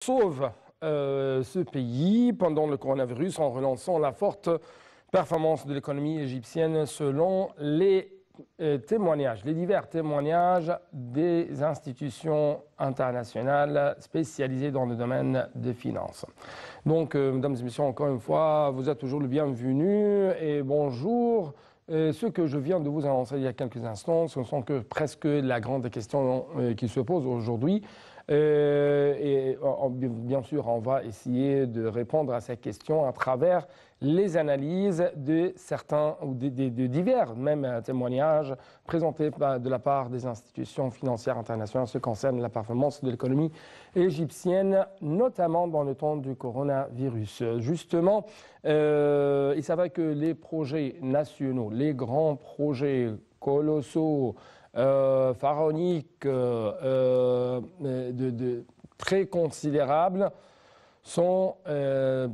sauve ce pays pendant le coronavirus en relançant la forte performance de l'économie égyptienne selon les témoignages, les divers témoignages des institutions internationales spécialisées dans le domaine des finances. Donc, mesdames et messieurs, encore une fois, vous êtes toujours le bienvenu et bonjour. Ce que je viens de vous annoncer il y a quelques instants, ce ne sont que presque la grande question qui se pose aujourd'hui. Bien sûr, on va essayer de répondre à ces questions à travers les analyses de certains ou de divers même témoignages présentés de la part des institutions financières internationales ce qui concerne la performance de l'économie égyptienne, notamment dans le temps du coronavirus. Justement, il s'avère que les projets nationaux, les grands projets colossaux, pharaoniques, très considérables, sont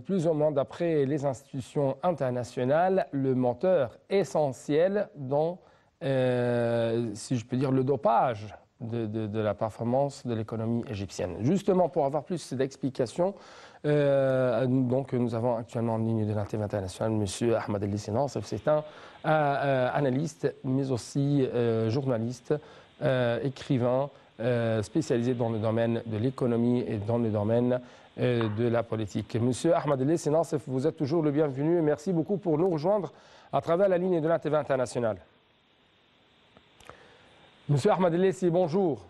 plus ou moins, d'après les institutions internationales, le moteur essentiel dans, si je peux dire, le dopage de la performance de l'économie égyptienne. Justement, pour avoir plus d'explications, donc nous avons actuellement en ligne de la TV internationale M. Ahmed El Nassef. C'est un analyste, mais aussi journaliste, écrivain, spécialisé dans le domaine de l'économie et dans le domaine de la politique. Monsieur Ahmed El Nassef, vous êtes toujours le bienvenu. Merci beaucoup pour nous rejoindre à travers la ligne de la TV internationale. Monsieur Ahmed El Nassef, bonjour.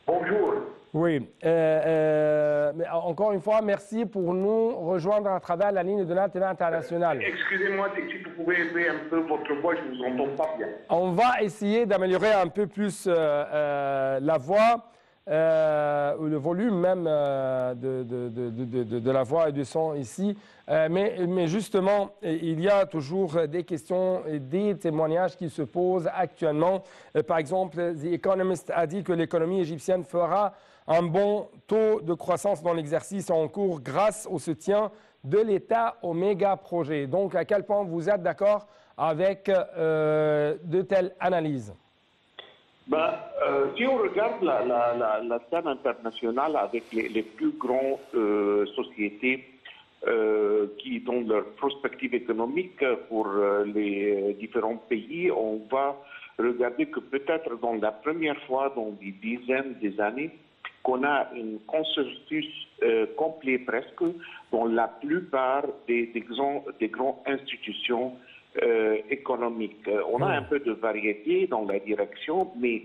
Bonjour. Oui, mais encore une fois, merci pour nous rejoindre à travers la ligne de la TV internationale. Excusez-moi, si vous pouvez élever un peu votre voix, je ne vous entends pas bien. On va essayer d'améliorer un peu plus la voix, le volume même de la voix et du son ici. Mais justement, il y a toujours des questions et des témoignages qui se posent actuellement. Par exemple, The Economist a dit que l'économie égyptienne fera un bon taux de croissance dans l'exercice en cours grâce au soutien de l'État aux méga-projets. Donc, à quel point vous êtes d'accord avec de telles analyses? Si on regarde la scène internationale avec les plus grandes sociétés qui donnent leur prospective économique pour les différents pays, on va regarder que peut-être dans la première fois dans des dizaines d'années, qu'on a un consensus complet presque dans la plupart des grandes institutions économiques. On a un peu de variété dans la direction, mais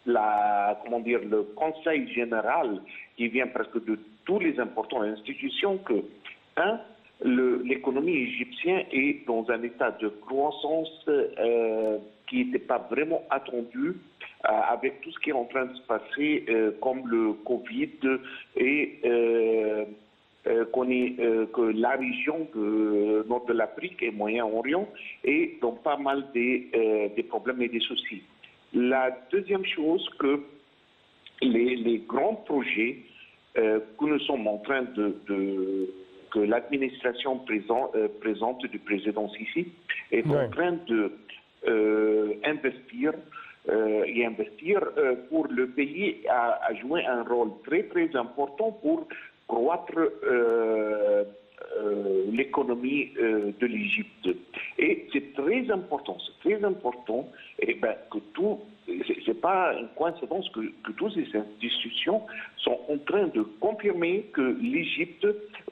le conseil général qui vient presque de tous les importantes institutions que, l'économie égyptienne est dans un état de croissance qui n'était pas vraiment attendu avec tout ce qui est en train de se passer comme le Covid et que la région de nord de l'Afrique et Moyen-Orient est dans pas mal des problèmes et des soucis. La deuxième chose, que les grands projets que nous sommes en train que l'administration présente du président Sisi est en train d'investir pour le pays à jouer un rôle très très important pour croître l'économie de l'Égypte. Et c'est très important que tout, c'est pas une coïncidence que toutes ces institutions sont en train de confirmer que l'Égypte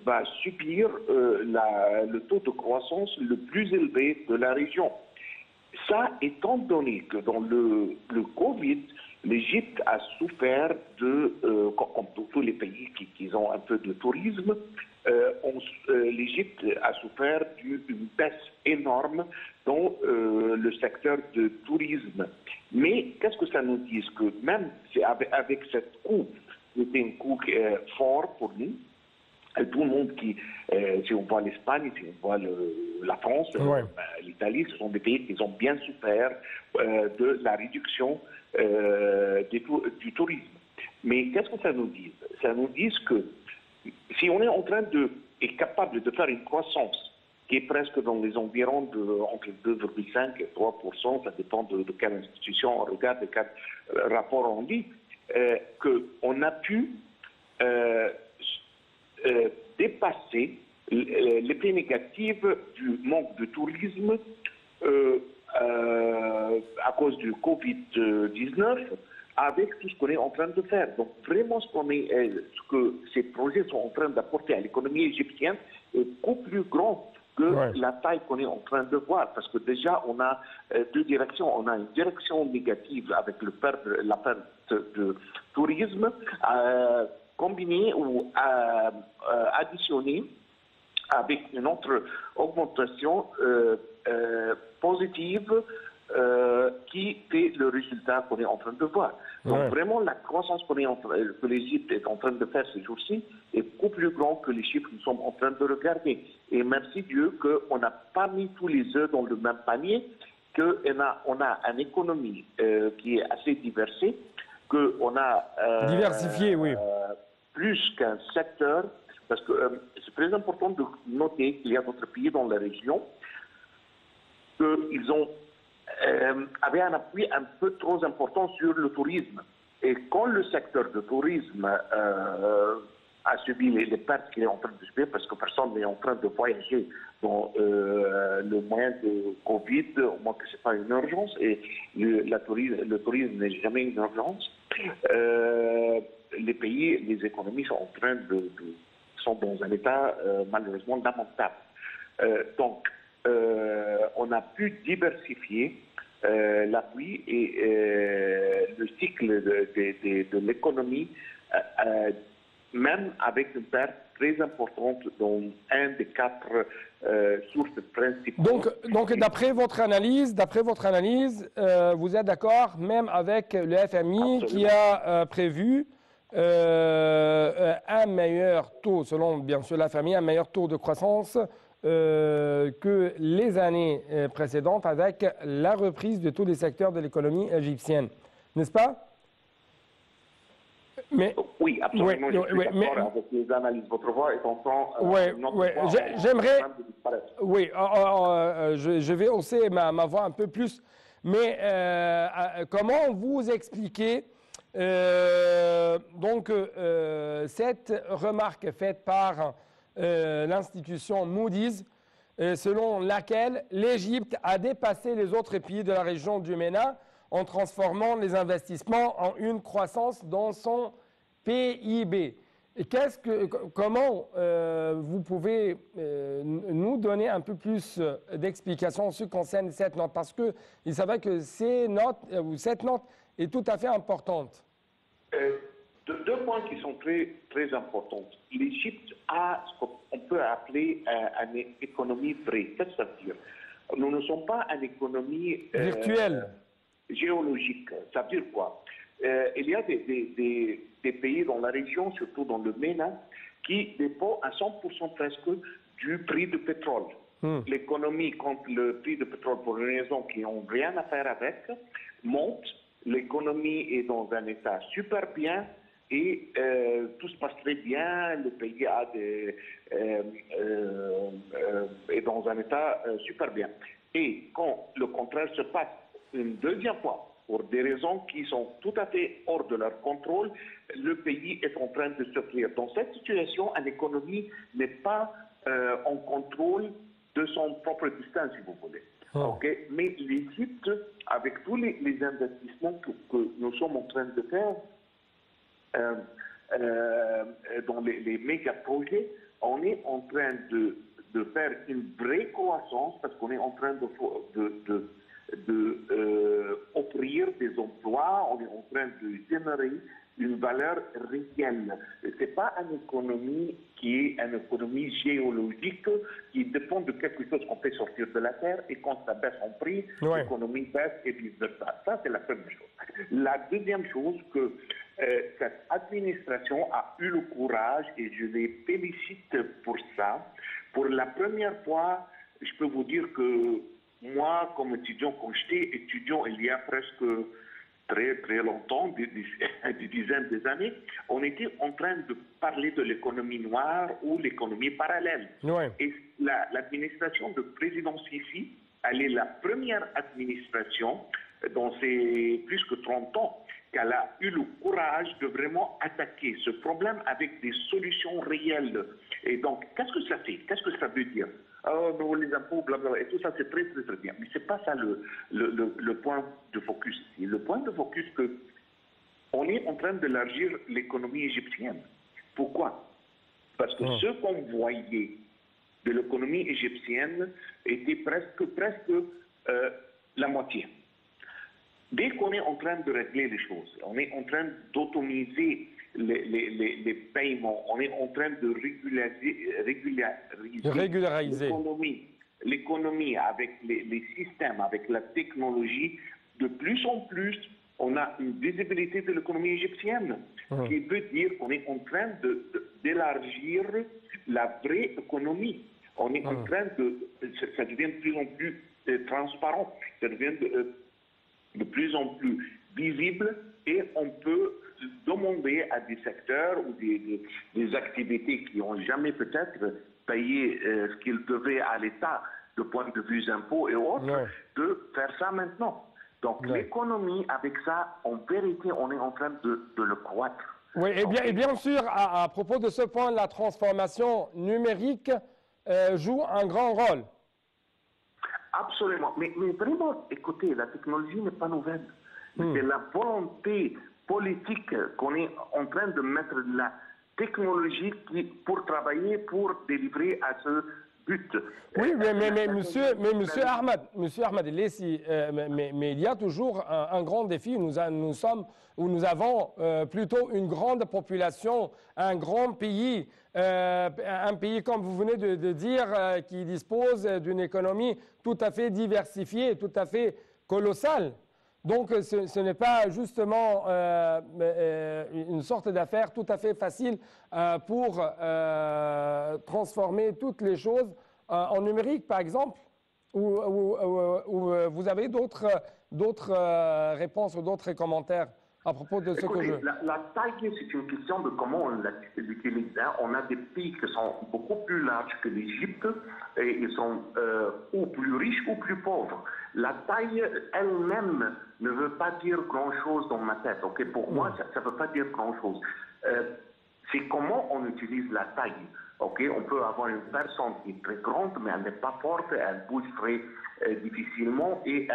va subir le taux de croissance le plus élevé de la région. Ça, étant donné que dans le Covid, l'Égypte a souffert comme tous les pays qui ont un peu de tourisme, l'Égypte a souffert d'une baisse énorme dans le secteur du tourisme. Mais qu'est-ce que ça nous dit? Que même avec cette coup, c'était un coup fort pour nous. Tout le monde si on voit l'Espagne, si on voit la France, l'Italie, ce sont des pays qui ont bien souffert de la réduction du tourisme. Mais qu'est-ce que ça nous dit? Ça nous dit que si on est est capable de faire une croissance qui est presque dans les environs entre 2,5 et 3%, ça dépend de quelle institution on regarde, de quel rapport on lit, qu'on a pu dépasser l'effet négatif du manque de tourisme à cause du Covid-19 avec tout ce qu'on est en train de faire. Donc vraiment ce que ces projets sont en train d'apporter à l'économie égyptienne est beaucoup plus grand que la taille qu'on est en train de voir. Parce que déjà, on a deux directions. On a une direction négative avec la perte de tourisme, combinée ou additionnée avec une autre augmentation positive qui fait le résultat qu'on est en train de voir. Donc vraiment, la croissance que l'Égypte est en train de faire ces jours-ci est beaucoup plus grande que les chiffres que nous sommes en train de regarder. Et merci Dieu qu'on n'a pas mis tous les œufs dans le même panier, qu'on a une économie qui est assez diversifiée, qu'on a diversifié, oui, plus qu'un secteur, parce que c'est très important de noter qu'il y a d'autres pays dans la région qu'ils ont avait un appui un peu trop important sur le tourisme. Et quand le secteur du tourisme a subi les pertes qu'il est en train de subir, parce que personne n'est en train de voyager dans le moyen de Covid, au moins que ce n'est pas une urgence, et le tourisme n'est jamais une urgence, les pays, les économies sont en train sont dans un état malheureusement lamentable. Donc, on a pu diversifier l'appui et le cycle de l'économie, même avec une perte très importante dans un des quatre sources principales. Donc d'après votre analyse, vous êtes d'accord même avec le FMI Absolument. Qui a prévu un meilleur taux, selon bien sûr la FMI, un meilleur taux de croissance que les années précédentes avec la reprise de tous les secteurs de l'économie égyptienne, n'est-ce pas? Mais, oui, absolument, je suis d'accord avec les analyses. Votre voix est en temps... j'aimerais... Oui, je vais hausser ma voix un peu plus, mais comment vous expliquez cette remarque faite par l'institution Moody's, selon laquelle l'Égypte a dépassé les autres pays de la région du MENA en transformant les investissements en une croissance dans son PIB. Et comment vous pouvez nous donner un peu plus d'explications en ce qui concerne cette note? Parce qu'il s'avère que cette note est tout à fait importante. Deux points qui sont très, très importants. L'Égypte a ce qu'on peut appeler une économie vraie. Qu'est-ce que ça veut dire? Nous ne sommes pas une économie virtuelle, géologique. Ça veut dire quoi? Il y a des pays dans la région, surtout dans le MENA, qui dépendent à 100% presque du prix du pétrole. L'économie, quand le prix du pétrole, pour une raison qui n'ont rien à faire avec, monte. L'économie est dans un état super bien et tout se passe très bien. Le pays est dans un état super bien. Et quand le contraire se passe une deuxième fois, pour des raisons qui sont tout à fait hors de leur contrôle, le pays est en train de souffrir. Dans cette situation, l'économie n'est pas en contrôle de son propre destin, si vous voulez. Okay? Mais l'Égypte, avec tous les investissements que nous sommes en train de faire dans les méga projets, on est en train de faire une vraie croissance parce qu'on est en train offrir des emplois, on est en train de générer une valeur réelle. Ce n'est pas une économie qui est une économie géologique qui dépend de quelque chose qu'on fait sortir de la terre et quand ça baisse en prix, l'économie baisse et vice-versa. Ça, c'est la première chose. La deuxième chose, que cette administration a eu le courage, et je les félicite pour ça. Pour la première fois, je peux vous dire que moi, comme étudiant, quand j'étais étudiant il y a presque très très longtemps, des dizaines d'années, on était en train de parler de l'économie noire ou l'économie parallèle. Et l'administration de président Sisi, elle est la première administration dans ces plus que 30 ans qu'elle a eu le courage de vraiment attaquer ce problème avec des solutions réelles. Et donc, qu'est-ce que ça fait? Qu'est-ce que ça veut dire? Oh, non, les impôts, blablabla, et tout ça, c'est très, très, très bien. Mais ce n'est pas ça le point de focus. Et le point de focus, que on est en train d'élargir l'économie égyptienne. Pourquoi? Parce que ce qu'on voyait de l'économie égyptienne était presque la moitié. Dès qu'on est en train de régler les choses, on est en train d'automiser les paiements, on est en train de régulariser l'économie avec les systèmes, avec la technologie. De plus en plus, on a une visibilité de l'économie égyptienne, qui veut dire qu'on est en train d'élargir la vraie économie. On est en train ça devient de plus en plus transparent, ça devient de plus en plus visible, et on peut demander à des secteurs ou des activités qui n'ont jamais peut-être payé ce qu'ils devaient à l'État de point de vue impôts et autres, de faire ça maintenant. Donc l'économie, avec ça, en vérité, on est en train de le croître. Oui, et bien sûr, à propos de ce point, la transformation numérique joue un grand rôle. Absolument. Mais vraiment, écoutez, la technologie n'est pas nouvelle. C'est la volonté politique qu'on est en train de mettre de la technologie pour travailler, pour délivrer à ce but. Oui, mais monsieur Ahmad, mais il y a toujours un grand défi. Nous avons plutôt une grande population, un grand pays, un pays, comme vous venez de dire, qui dispose d'une économie tout à fait diversifiée, tout à fait colossale. Donc, ce n'est pas justement une sorte d'affaire tout à fait facile pour transformer toutes les choses en numérique, par exemple, ou vous avez d'autres réponses ou d'autres commentaires à propos de ce que je... La taille, c'est une question de comment on l'utilise. On a des pays qui sont beaucoup plus larges que l'Égypte, et ils sont ou plus riches ou plus pauvres. La taille elle-même ne veut pas dire grand-chose dans ma tête. Okay? Pour moi, ça ne veut pas dire grand-chose. C'est comment on utilise la taille. Okay? On peut avoir une personne qui est très grande, mais elle n'est pas forte, elle bouge très difficilement et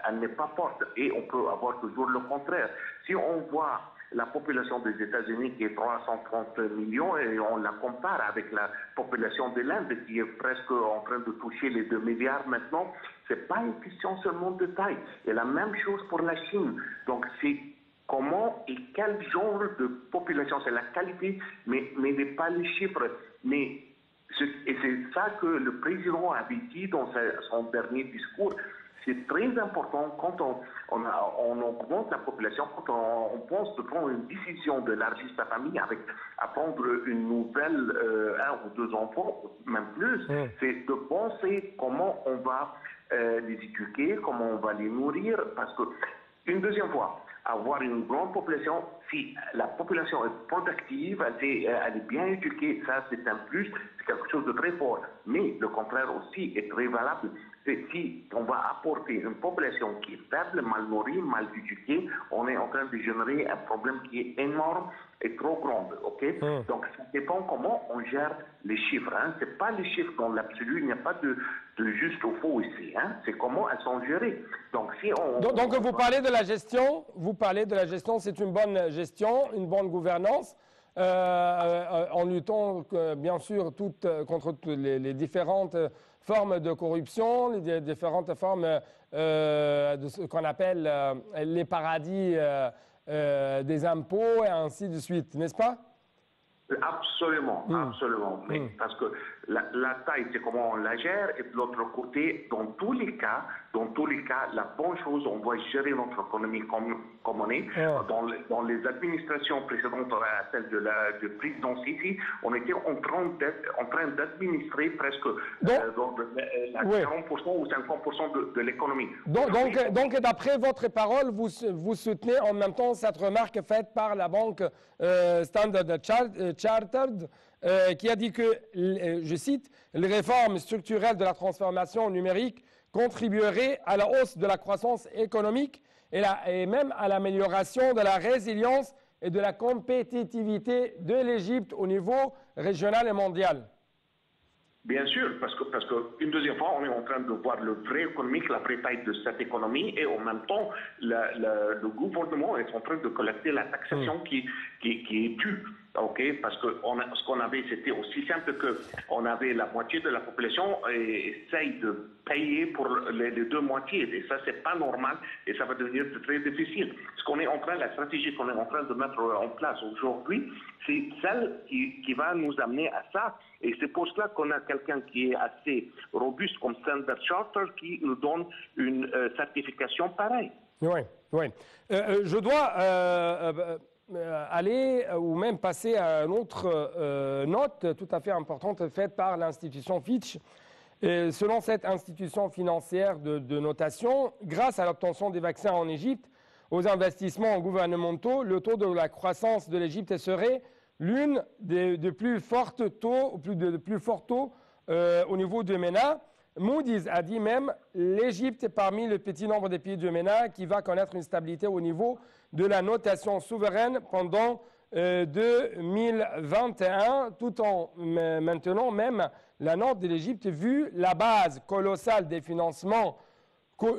elle n'est pas forte. Et on peut avoir toujours le contraire. Si on voit la population des États-Unis qui est 330 millions et on la compare avec la population de l'Inde qui est presque en train de toucher les 2 milliards maintenant, ce n'est pas une question seulement de taille. Et la même chose pour la Chine. Donc c'est comment et quel genre de population, c'est la qualité, mais pas les chiffres. Et c'est ça que le président avait dit dans son dernier discours. C'est très important quand on augmente la population, quand on pense de prendre une décision d'élargir sa famille à prendre une nouvelle, 1 ou 2 enfants, même plus, c'est de penser comment on va les éduquer, comment on va les nourrir, parce que, une deuxième fois, avoir une grande population, si la population est productive, elle est bien éduquée, ça c'est un plus, c'est quelque chose de très fort. Mais le contraire aussi est très valable. C'est si on va apporter une population qui est faible, mal nourrie, mal éduquée, on est en train de générer un problème qui est énorme et trop grand. Okay? Donc ça dépend comment on gère les chiffres. Hein. Ce n'est pas les chiffres dans l'absolu, il n'y a pas de juste ou faux ici. Hein. C'est comment elles sont gérées. Donc vous parlez de la gestion, c'est une bonne gestion, une bonne gouvernance. En luttant bien sûr contre les différentes formes de corruption, les différentes formes de ce qu'on appelle les paradis des impôts et ainsi de suite, n'est-ce pas? Absolument, absolument. Mais parce que la taille, c'est comment on la gère, et de l'autre côté, dans tous les cas, la bonne chose, on doit gérer notre économie comme on est. Dans les administrations précédentes à celle du président Sisi, on était en train d'administrer presque 40% ou 50% de l'économie. Donc, d'après votre parole, vous soutenez en même temps cette remarque faite par la banque Standard Chartered, qui a dit que, je cite, « les réformes structurelles de la transformation numérique contribueraient à la hausse de la croissance économique et même à l'amélioration de la résilience et de la compétitivité de l'Égypte au niveau régional et mondial? Bien sûr, parce que une deuxième fois, on est en train de voir le vrai économique, la vraie taille de cette économie, et en même temps, le gouvernement est en train de collecter la taxation qui est due. Okay, parce que ce qu'on avait, c'était aussi simple que on avait la moitié de la population et essaye de payer pour les deux moitiés. Et ça, c'est pas normal et ça va devenir très difficile. Ce qu'on est en train, la stratégie qu'on est en train de mettre en place aujourd'hui, c'est celle qui va nous amener à ça. Et c'est pour cela qu'on a quelqu'un qui est assez robuste comme Standard Chartered qui nous donne une certification pareille. Oui, oui. Je dois aller ou même passer à une autre note tout à fait importante faite par l'institution Fitch. Et selon cette institution financière de notation, grâce à l'obtention des vaccins en Égypte, aux investissements gouvernementaux, le taux de la croissance de l'Égypte serait l'une des plus fortes taux, au niveau du MENA. Moody's a dit même l'Égypte est parmi le petit nombre des pays du MENA qui va connaître une stabilité au niveau de la notation souveraine pendant 2021, tout en maintenant même la note de l'Égypte vu la base colossale des financements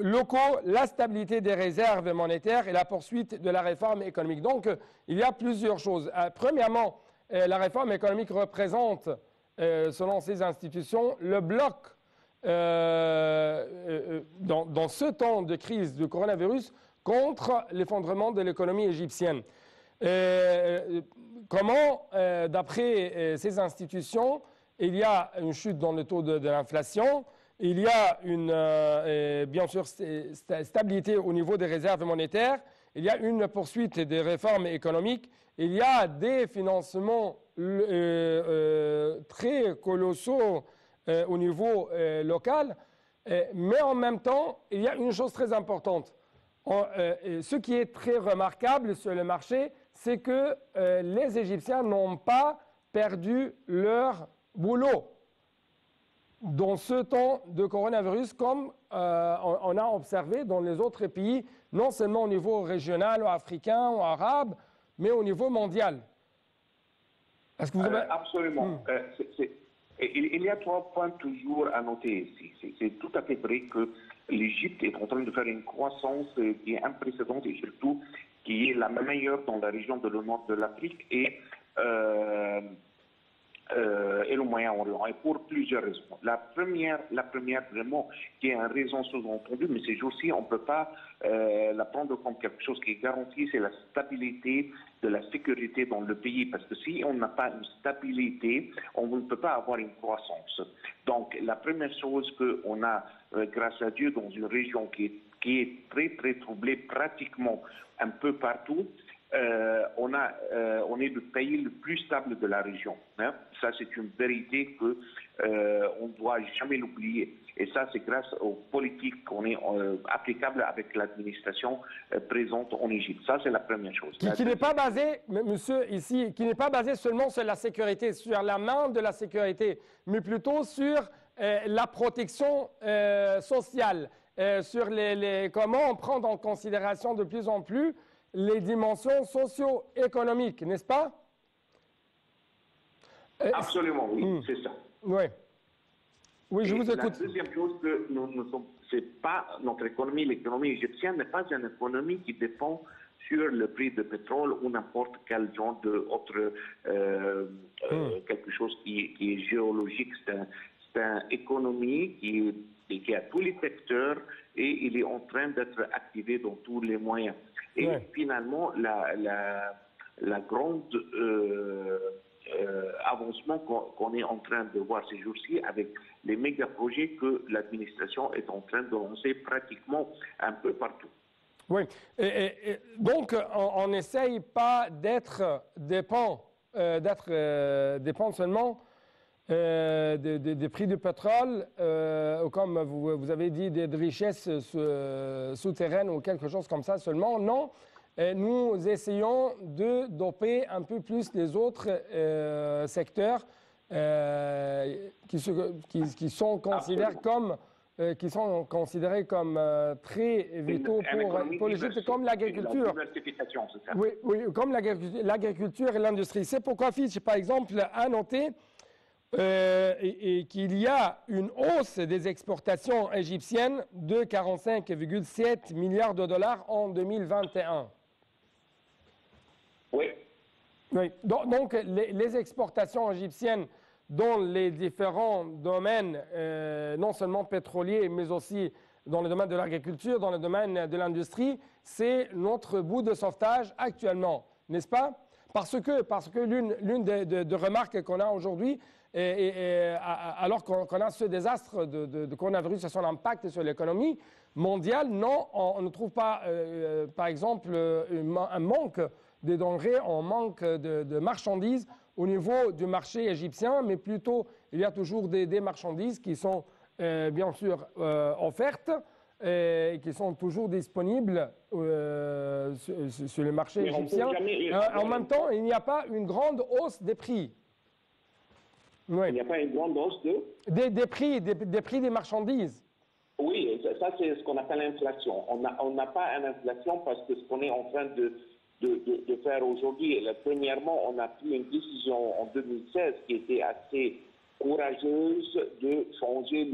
locaux, la stabilité des réserves monétaires et la poursuite de la réforme économique. Donc, il y a plusieurs choses. Premièrement, la réforme économique représente, selon ces institutions, le bloc dans ce temps de crise du coronavirus contre l'effondrement de l'économie égyptienne. Comment, d'après ces institutions, il y a une chute dans le taux de l'inflation, il y a bien sûr stabilité au niveau des réserves monétaires, il y a une poursuite des réformes économiques, il y a des financements très colossaux au niveau local, mais en même temps, il y a une chose très importante. Ce qui est très remarquable sur le marché, c'est que les Égyptiens n'ont pas perdu leur boulot dans ce temps de coronavirus, comme on a observé dans les autres pays, non seulement au niveau régional ou africain ou arabe, mais au niveau mondial. Est-ce que vous avez... Absolument. Il y a 3 points toujours à noter ici. C'est tout à fait vrai que l'Égypte est en train de faire une croissance qui est imprécédente et surtout qui est la meilleure dans la région de le nord de l'Afrique et le Moyen-Orient, et pour plusieurs raisons. La première vraiment, qui est une raison sous-entendue, mais ces jours-ci, on ne peut pas la prendre comme quelque chose qui est garanti, c'est la stabilité de la sécurité dans le pays, parce que si on n'a pas une stabilité, on ne peut pas avoir une croissance. Donc, la première chose qu'on a, grâce à Dieu, dans une région qui est très, très troublée, pratiquement un peu partout, on est le pays le plus stable de la région. Hein. Ça, c'est une vérité qu'on ne doit jamais l'oublier. Et ça, c'est grâce aux politiques qu'on est applicables avec l'administration présente en Égypte. Ça, c'est la première chose. Qui n'est pas basée, monsieur, ici, qui n'est pas basée seulement sur la sécurité, sur la main de la sécurité, mais plutôt sur la protection sociale, sur comment on prend en considération de plus en plus les dimensions socio-économiques, n'est-ce pas? Absolument, oui, c'est ça. Oui. Oui, je vous écoute. La deuxième chose, que c'est pas notre économie, l'économie égyptienne n'est pas une économie qui dépend sur le prix du pétrole ou n'importe quel genre d'autre quelque chose qui est géologique. C'est une économie qui a tous les secteurs et il est en train d'être activé dans tous les moyens. Et finalement, la grande avancement qu'on est en train de voir ces jours-ci avec les méga projets que l'administration est en train de lancer pratiquement un peu partout. Oui, donc on n'essaye pas d'être dépend seulement des prix du pétrole, comme vous avez dit, des richesses souterraines ou quelque chose comme ça seulement. Non, nous essayons de doper un peu plus les autres secteurs qui sont considérés comme qui sont considérés comme très vitaux pour l'Égypte, comme l'agriculture. Oui, oui, comme l'agriculture et l'industrie. C'est pourquoi Fitch, par exemple, a noté qu'il y a une hausse des exportations égyptiennes de 45,7 milliards de dollars en 2021. Oui. Oui. Donc les exportations égyptiennes dans les différents domaines, non seulement pétroliers, mais aussi dans le domaine de l'agriculture, dans le domaine de l'industrie, c'est notre bout de sauvetage actuellement, n'est-ce pas? Parce que l'une des remarques qu'on a aujourd'hui, alors qu'on a ce désastre de coronavirus et son impact sur l'économie mondiale, non, on ne trouve pas, par exemple, un manque des denrées, on manque de marchandises au niveau du marché égyptien, mais plutôt il y a toujours des marchandises qui sont bien sûr offertes et qui sont toujours disponibles sur le marché égyptien. En même temps, il n'y a pas une grande hausse des prix. Oui. Il n'y a pas une grande hausse des prix des marchandises. Oui, ça c'est ce qu'on appelle l'inflation. On n'a pas une inflation parce que ce qu'on est en train de faire aujourd'hui, premièrement, on a pris une décision en 2016 qui était assez courageuse de changer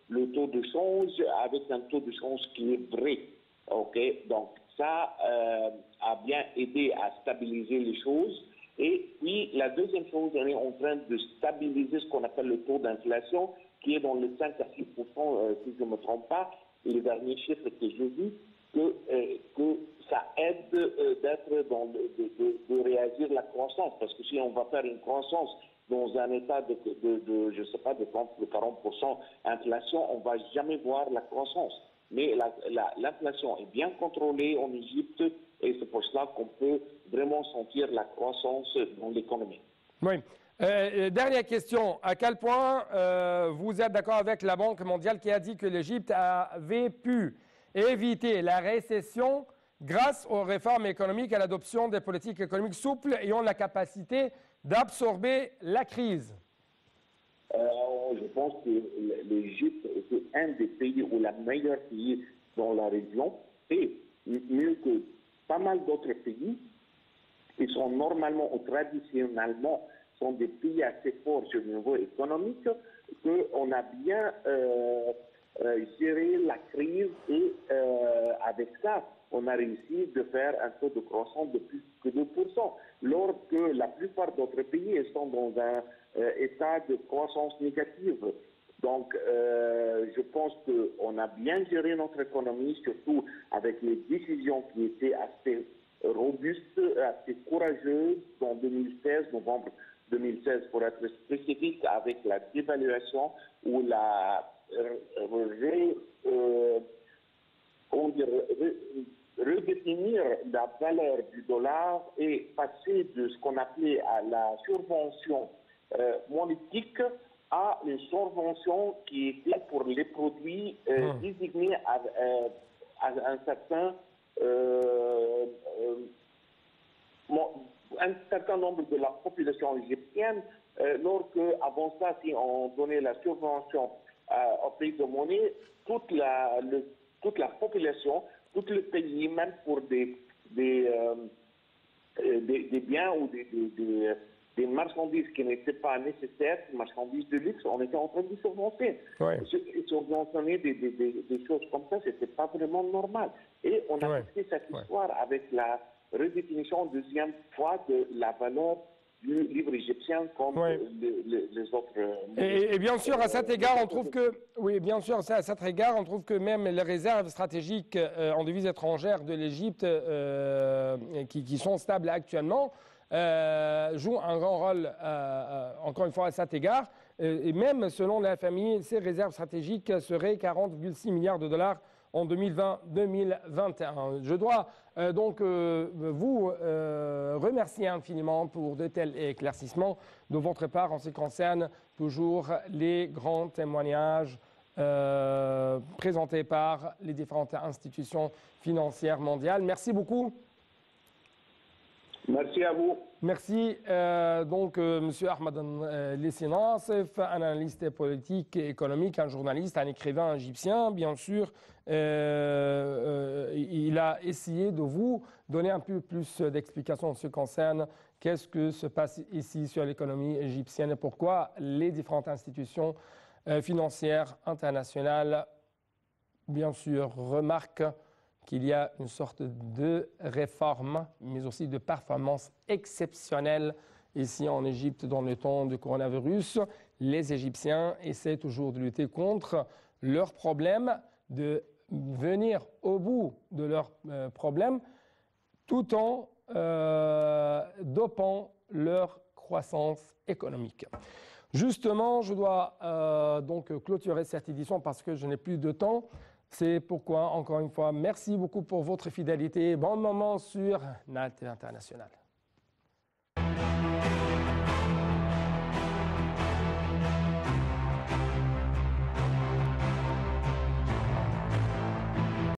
le taux de change avec un taux de change qui est vrai. Okay? Donc ça a bien aidé à stabiliser les choses. Et puis la deuxième chose, on est en train de stabiliser ce qu'on appelle le taux d'inflation qui est dans le 5 à 6 si je ne me trompe pas. Les derniers chiffres que j'ai vus, que ça aide de réagir la croissance. Parce que si on va faire une croissance dans un état de je ne sais pas, de 30 ou 40% inflation, on ne va jamais voir la croissance. Mais l'inflation est bien contrôlée en Égypte et c'est pour cela qu'on peut vraiment sentir la croissance dans l'économie. Oui. Dernière question. À quel point vous êtes d'accord avec la Banque mondiale qui a dit que l'Égypte avait pu éviter la récession grâce aux réformes économiques et à l'adoption des politiques économiques souples ayant la capacité d'absorber la crise? Je pense que l'Égypte est un des pays ou le meilleur pays dans la région et mieux que pas mal d'autres pays qui sont normalement ou traditionnellement sont des pays assez forts sur le niveau économique, qu'on a bien géré la crise et avec ça, on a réussi de faire un taux de croissance de plus que 2%, alors que la plupart d'autres pays sont dans un état de croissance négative. Donc, je pense qu'on a bien géré notre économie, surtout avec les décisions qui étaient assez robustes, assez courageuses en 2016, novembre 2016 pour être spécifique, avec la dévaluation ou la redéfinir la valeur du dollar et passer de ce qu'on appelait à la subvention monétique à une subvention qui était pour les produits désignés à un certain nombre de la population égyptienne, alors qu'avant ça, si on donnait la subvention au pays de monnaie, toute la population, tout le pays, même pour des biens ou des marchandises qui n'étaient pas nécessaires, des marchandises de luxe, on était en train de subventionner. Subventionner des choses comme ça, c'était pas vraiment normal. Et on a fait cette histoire avec la redéfinition deuxième fois de la valeur du livre égyptien comme les autres. Et bien sûr, à cet égard, on trouve que, on trouve que même les réserves stratégiques en devises étrangères de l'Égypte, qui sont stables actuellement, jouent un grand rôle, encore une fois, à cet égard. Et même selon la FMI, ces réserves stratégiques seraient 40,6 milliards de dollars en 2020-2021. Je dois donc vous remercier infiniment pour de tels éclaircissements de votre part en ce qui concerne toujours les grands témoignages présentés par les différentes institutions financières mondiales. Merci beaucoup. Merci à vous. Merci. Monsieur Ahmed Lessi Nassef, un analyste politique et économique, un journaliste, un écrivain égyptien, bien sûr. Il a essayé de vous donner un peu plus d'explications en ce qui concerne qu'est-ce que se passe ici sur l'économie égyptienne et pourquoi les différentes institutions financières internationales, bien sûr, remarquent qu'il y a une sorte de réforme, mais aussi de performance exceptionnelle ici en Égypte dans le temps du coronavirus. Les Égyptiens essaient toujours de lutter contre leurs problèmes, de venir au bout de leurs problèmes, tout en dopant leur croissance économique. Justement, je dois donc clôturer cette édition parce que je n'ai plus de temps. C'est pourquoi, encore une fois, merci beaucoup pour votre fidélité. Bon moment sur NAT International.